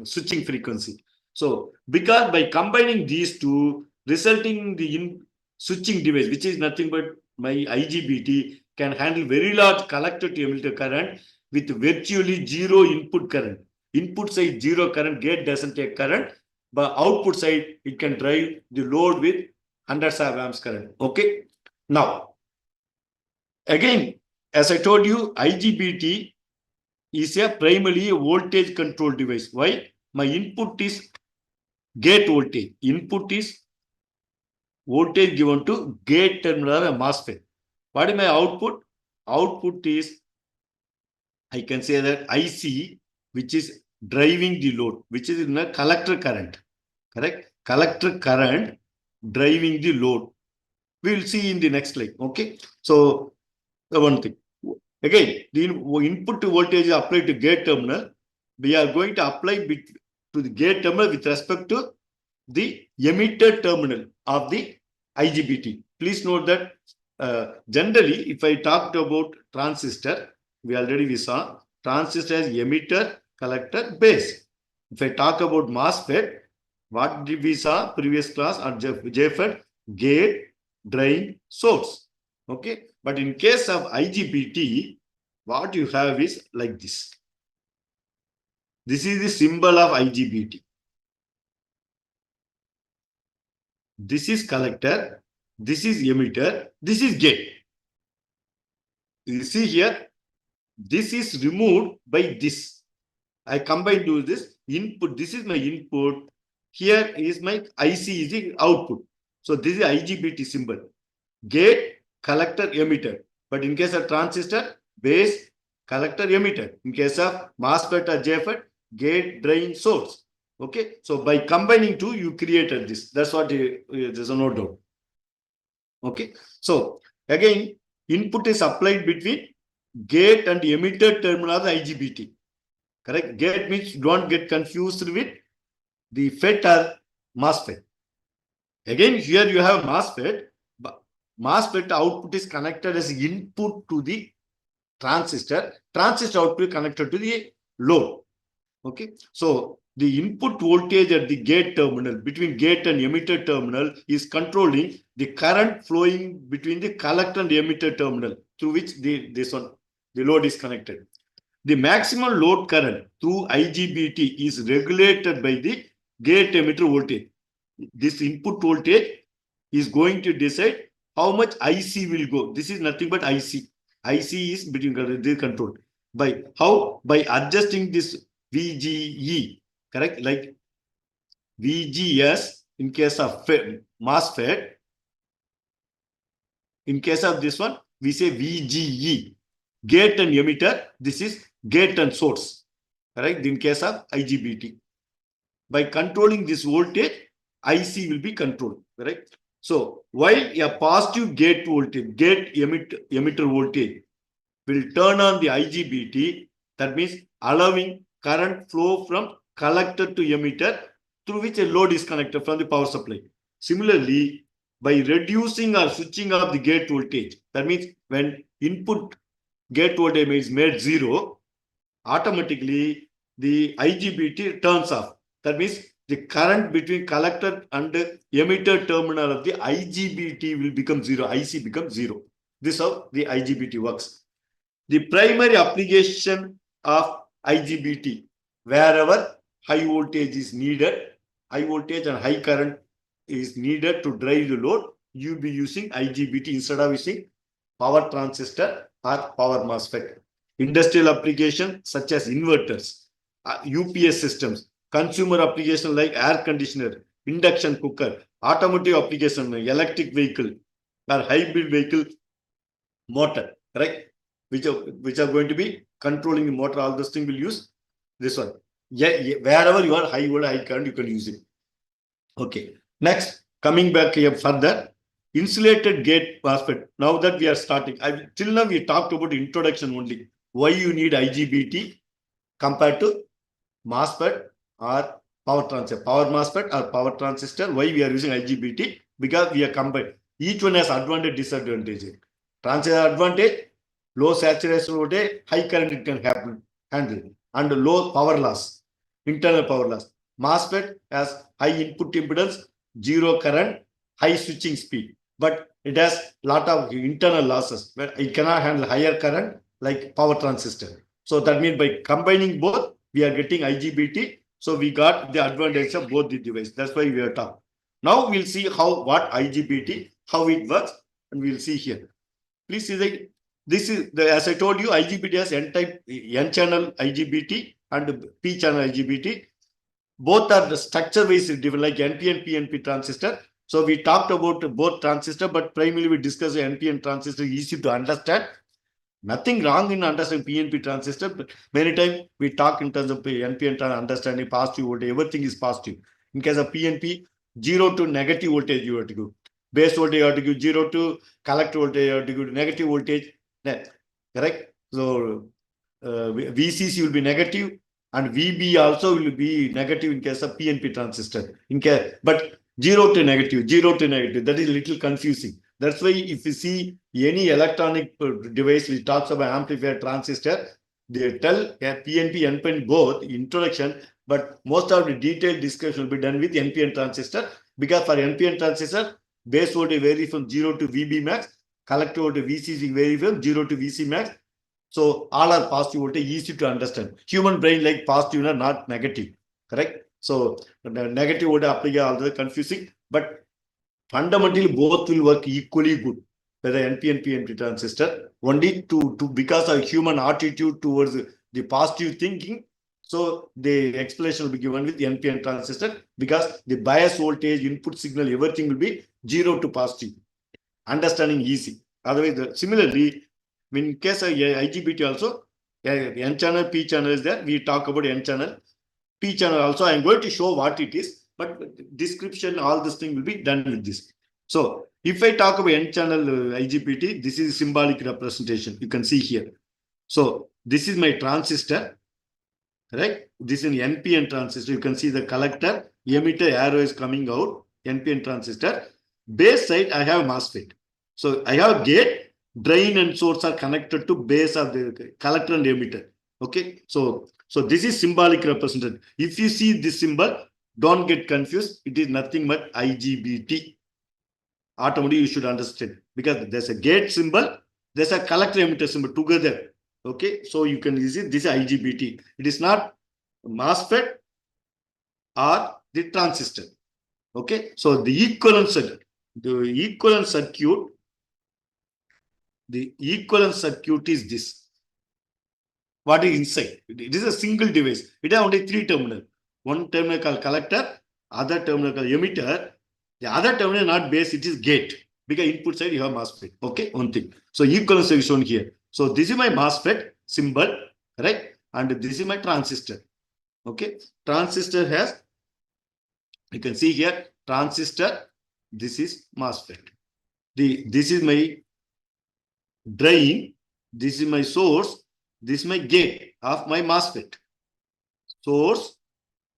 switching frequency. So because by combining these two, resulting in the switching device, which is nothing but my IGBT, can handle very large collector to emitter current with virtually zero input current. Input side zero current, gate doesn't take current, but output side it can drive the load with hundreds of amps current. Okay. Now, again, as I told you, IGBT is a primarily a voltage control device. Why? My input is gate voltage. Input is voltage given to gate terminal of a MOSFET. What is my output? Output is, I can say that IC, which is driving the load, which is in a collector current. Correct? Collector current driving the load. We will see in the next slide. Okay. So the one thing. Again, the input voltage is applied to gate terminal. We are going to apply to the gate terminal with respect to the emitter terminal of the IGBT. Please note that generally, if I talked about transistor, we saw transistor as emitter, collector, base. If I talk about MOSFET, what did we saw previous class on JFET? Gate, drain, source. Okay. But in case of IGBT, what you have is like this. This is the symbol of IGBT. This is collector. This is emitter. This is gate. You see here, this is removed by this. I combine to this input. This is my input. Here is my IC is the output. So this is IGBT symbol. Gate, collector, emitter. But in case of transistor, base, collector, emitter. In case of MOSFET or JFET, gate, drain, source. Okay. So by combining two, you created this. That's what there's a no doubt. Okay. So again, input is applied between gate and emitter terminal of the IGBT. Correct? Gate means don't get confused with the FET or MOSFET. Again, here you have MOSFET, MOSFET output is connected as input to the transistor. Transistor output connected to the load. Okay. So the input voltage at the gate terminal between gate and emitter terminal is controlling the current flowing between the collector and emitter terminal through which the load is connected. The maximum load current through IGBT is regulated by the gate emitter voltage. This input voltage is going to decide how much IC will go. This is nothing but IC. IC is between the control. By how? By adjusting this VGE, correct? Like VGS in case of MOSFET. In case of this one, we say VGE. Gate and emitter, this is gate and source, correct? In case of IGBT. By controlling this voltage, IC will be controlled, correct? So while a positive gate voltage, gate emitter voltage will turn on the IGBT, that means allowing current flow from collector to emitter through which a load is connected from the power supply. Similarly, by reducing or switching off the gate voltage, that means when input gate voltage is made 0, automatically the IGBT turns off. That means the current between collector and emitter terminal of the IGBT will become 0. IC becomes 0. This is how the IGBT works. The primary application of IGBT, wherever high voltage is needed, high voltage and high current is needed to drive the load, you will be using IGBT instead of using power transistor or power MOSFET. Industrial application such as inverters, UPS systems, consumer application like air conditioner, induction cooker, automotive application, electric vehicle or hybrid vehicle motor, right? Which are going to be controlling the motor. All those things will use this one. Yeah, wherever you are high voltage, high current, you can use it. Okay. Next, coming back here further, insulated gate MOSFET. Now that we are starting, till now we talked about introduction only. Why you need IGBT compared to MOSFET or power transistor, power MOSFET or power transistor. Why we are using IGBT? Because we are combined. Each one has advantage, disadvantage. Transistor advantage, low saturation voltage, high current it can handle, and low power loss, internal power loss. MOSFET has high input impedance, 0 current, high switching speed, but it has lot of internal losses. But it cannot handle higher current like power transistor. So that means by combining both, we are getting IGBT. So we got the advantage of both the devices. That's why we are talking. Now we'll see what IGBT, how it works, and we'll see here. Please see that this is as I told you, IGBT has N-channel IGBT and P-channel IGBT. Both are the structure-wise different, like NP and PNP transistor. So we talked about both transistor, but primarily we discussed NPN transistor, easy to understand. Nothing wrong in understanding PNP transistor, but many times we talk in terms of NPN understanding positive voltage, everything is positive. In case of PNP, 0 to negative voltage you have to go. Base voltage you have to go 0 to collector voltage, you have to go to negative voltage. Correct? So VCC will be negative and VB also will be negative in case of PNP transistor. But 0 to negative, that is a little confusing. That's why if you see any electronic device which talks about amplifier transistor, they tell PNP, NPN both introduction, but most of the detailed discussion will be done with NPN transistor, because for NPN transistor, base voltage varies from 0 to VB max, collector voltage VCC varies from 0 to VC max. So all are positive voltage, easy to understand. Human brain like positive, not negative, correct? So the negative voltage apply although confusing, but fundamentally both will work equally good, whether NPN, PNP transistor, only to because of human attitude towards the positive thinking. So the explanation will be given with the NPN transistor, because the bias voltage, input signal, everything will be 0 to positive. Understanding easy. Otherwise, similarly, in case of IGBT also, N channel, P channel is there. We talk about N channel. P channel also, I am going to show what it is, but description, all this thing will be done with this. So if I talk about N channel IGBT, this is symbolic representation. You can see here. So this is my transistor, right? This is an NPN transistor. You can see the collector, emitter arrow is coming out, NPN transistor. Base side, I have MOSFET. So I have gate, drain and source are connected to base of the collector and emitter. Okay, so this is symbolic representation. If you see this symbol, don't get confused. It is nothing but IGBT. Automatically you should understand, because there's a gate symbol, there's a collector emitter symbol together. Okay, so you can see this is IGBT. It is not MOSFET or the transistor. Okay, so the equivalent circuit, the equivalent circuit is this. What is inside? It is a single device. It has only 3 terminals. One terminal called collector, other terminal called emitter. The other terminal not base, it is gate. Because input side you have MOSFET. Okay, one thing. So equivalence is shown here. So this is my MOSFET symbol, right? And this is my transistor. Okay, transistor has, you can see here, transistor. This is MOSFET. This is my drain. This is my source. This is my gate of my MOSFET. Source,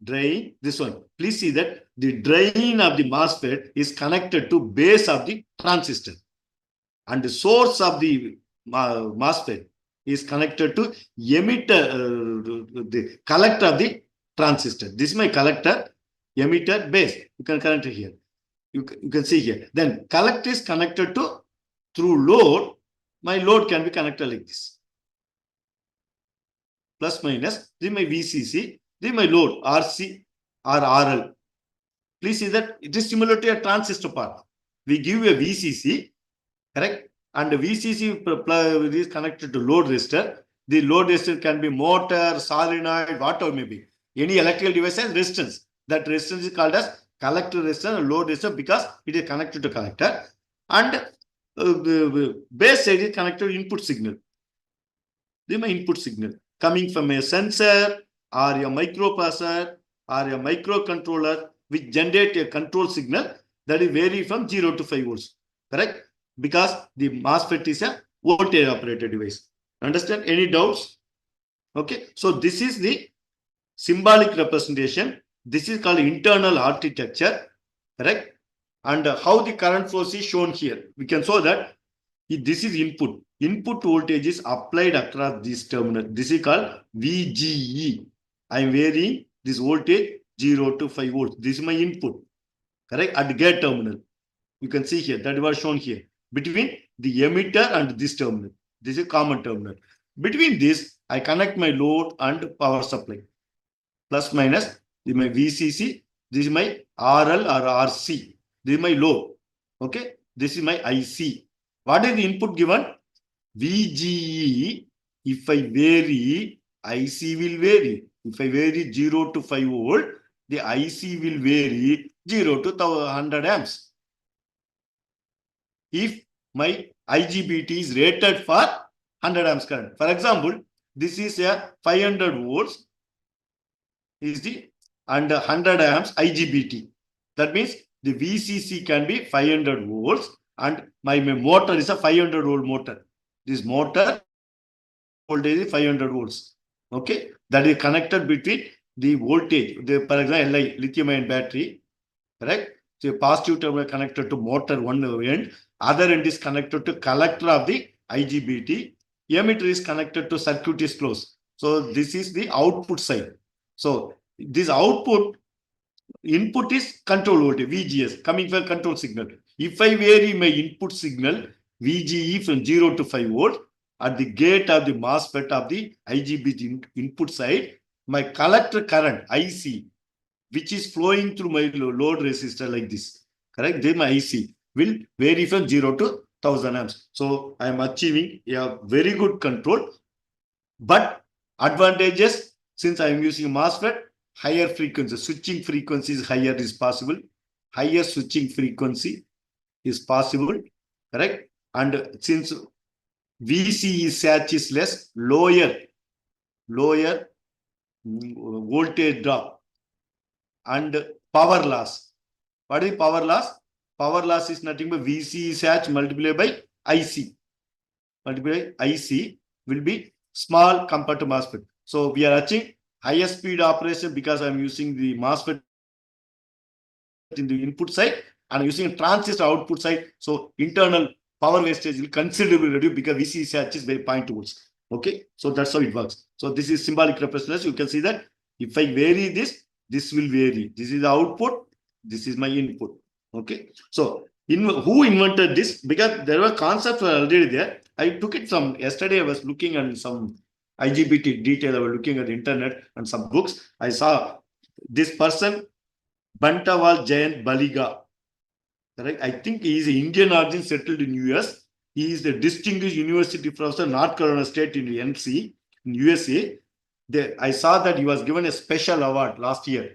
drain, this one. Please see that the drain of the MOSFET is connected to base of the transistor. And the source of the MOSFET is connected to emitter, the collector of the transistor. This is my collector, emitter, base. You can connect it here. You can see here. Then collector is connected to through load. My load can be connected like this. Plus minus, this is my VCC, this is my load, RC or RL. Please see that it is similar to a transistor part. We give a VCC, correct? And the VCC is connected to load resistor. The load resistor can be motor, solenoid, whatever may be. Any electrical device has resistance. That resistance is called as collector resistor and load resistor because it is connected to collector. And the base side is connected to input signal. This is my input signal coming from a sensor or a microprocessor or a microcontroller which generate a control signal that is vary from 0 to 5 volts. Correct? Because the MOSFET is a voltage operated device. Understand? Any doubts? Okay. So this is the symbolic representation. This is called internal architecture. Correct? And how the current flows is shown here. We can show that this is input. Input voltage is applied across this terminal. This is called VGE. I am varying this voltage 0 to 5 volts. This is my input. Correct? At the gate terminal. You can see here. That was shown here. Between the emitter and this terminal. This is common terminal. Between this, I connect my load and power supply. Plus minus. This is my VCC. This is my RL or RC. This is my load. Okay. This is my IC. What is the input given? VGE. If I vary, IC will vary. If I vary 0 to 5 volt, the IC will vary 0 to 100 amps. If my IGBT is rated for 100 amps current. For example, this is a 500 volts is the and 100 amps IGBT. That means the VCC can be 500 volts and my motor is a 500 volt motor. This motor voltage is 500 volts. Okay, that is connected between the voltage. For example, Li, lithium ion battery, correct? So positive terminal connected to motor one end, other end is connected to collector of the IGBT. Emitter is connected to circuit is closed. So this is the output side. So this output input is control voltage VGS coming from control signal. If I vary my input signal VGE from 0 to 5 volt at the gate of the MOSFET of the IGBT input side, my collector current IC, which is flowing through my load resistor like this, correct? Then my IC will vary from 0 to 1000 amps. So I am achieving a very good control. But advantages, since I am using MOSFET, higher frequency, switching frequency is higher is possible. Higher switching frequency is possible, correct? And since VCE sach is less, lower voltage drop and power loss. What is power loss? Power loss is nothing but VCE sach multiplied by IC. Multiplied by IC will be small compared to MOSFET. So we are achieving higher speed operation because I am using the MOSFET in the input side and using transistor output side. So internal power wastage will considerably reduce because VC charge is by 0.2 volts. Okay, so that's how it works. So this is symbolic representation. You can see that if I vary this, this will vary. This is the output. This is my input. Okay, so who invented this? Because there were concepts were already there. I took it from yesterday. I was looking at some IGBT detail. I was looking at the internet and some books. I saw this person, Bantawal Jayant Baliga. Right? I think he is an Indian origin settled in US. He is the distinguished university professor, North Carolina State in NC in USA. I saw that he was given a special award last year,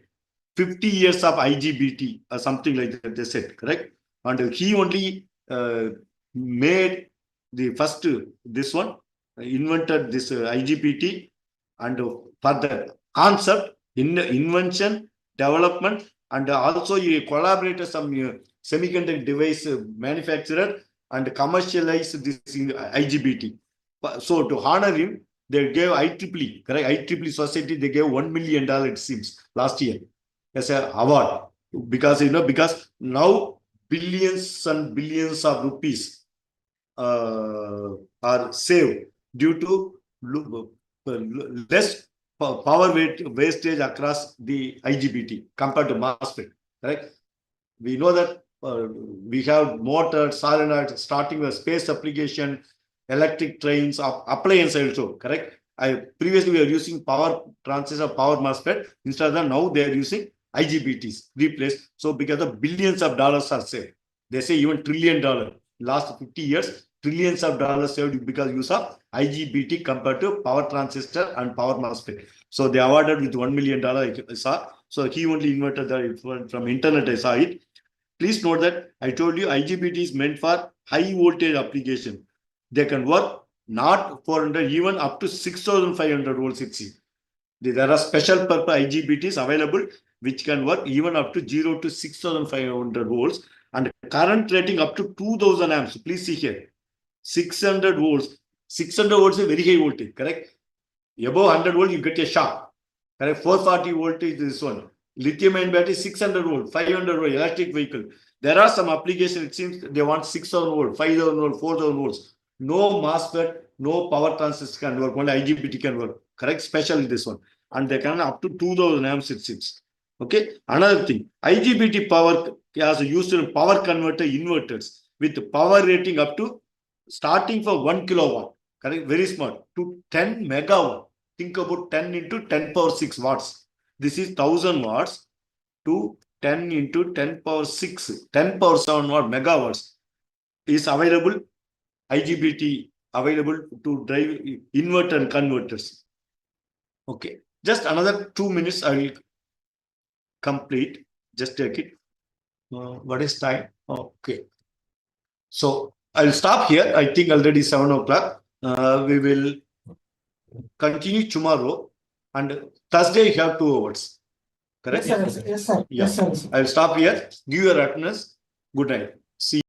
50 years of IGBT or something like that. They said, correct? And he only made the first this one, invented this IGBT, and for the concept, invention, development, and also he collaborated some semiconductor device manufacturer and commercialized this IGBT. So to honor him, they gave IEEE, correct? IEEE Society, they gave $1 million, it seems, last year as an award. Because, because now billions and billions of rupees are saved due to less power wastage across the IGBT compared to MOSFET, correct? We know that we have motors, solenoids, starting with space application, electric trains, appliance also, correct? Previously we were using power transistor, power MOSFET. Instead of that, now they are using IGBTs replaced. So because of billions of dollars are saved. They say even $1 trillion. Last 50 years, trillions of dollars saved because use of IGBT compared to power transistor and power MOSFET. So they awarded with $1 million. I saw. So he only invented that from internet. I saw it. Please note that I told you IGBT is meant for high voltage application. They can work not 400, even up to 6,500 volts. There are special purpose IGBTs available which can work even up to 0 to 6,500 volts and current rating up to 2,000 amps. Please see here, 600 volts. 600 volts is very high voltage, correct? Above 100 volts, you get a shock. Correct? 440 voltage is this one. Lithium-ion battery 600 volt, 500 volt, electric vehicle. There are some applications, it seems they want 6,000 volt, 5,000 volt, 4,000 volts. No MOSFET, no power transistor can work, only IGBT can work. Correct? Especially this one. And they can up to 2,000 amps, it seems. Okay. Another thing, IGBT power is used in power converter inverters with power rating up to starting for 1 kilowatt. Correct? Very smart. To 10 megawatt. Think about 10 into 10 power 6 watts. This is 1,000 watts to 10 into 10 power 6, 10 power 7 watt megawatts is available. IGBT available to drive inverter and converters. Okay, just another 2 minutes. I will complete. Just take it. What is time? Okay, so I'll stop here. I think already 7 o'clock. We will continue tomorrow. And Thursday, you have 2 hours. Correct? Yes, sir. Yes, sir. Yeah. Yes, sir. I'll stop here. Give your attendance. Good night. See you.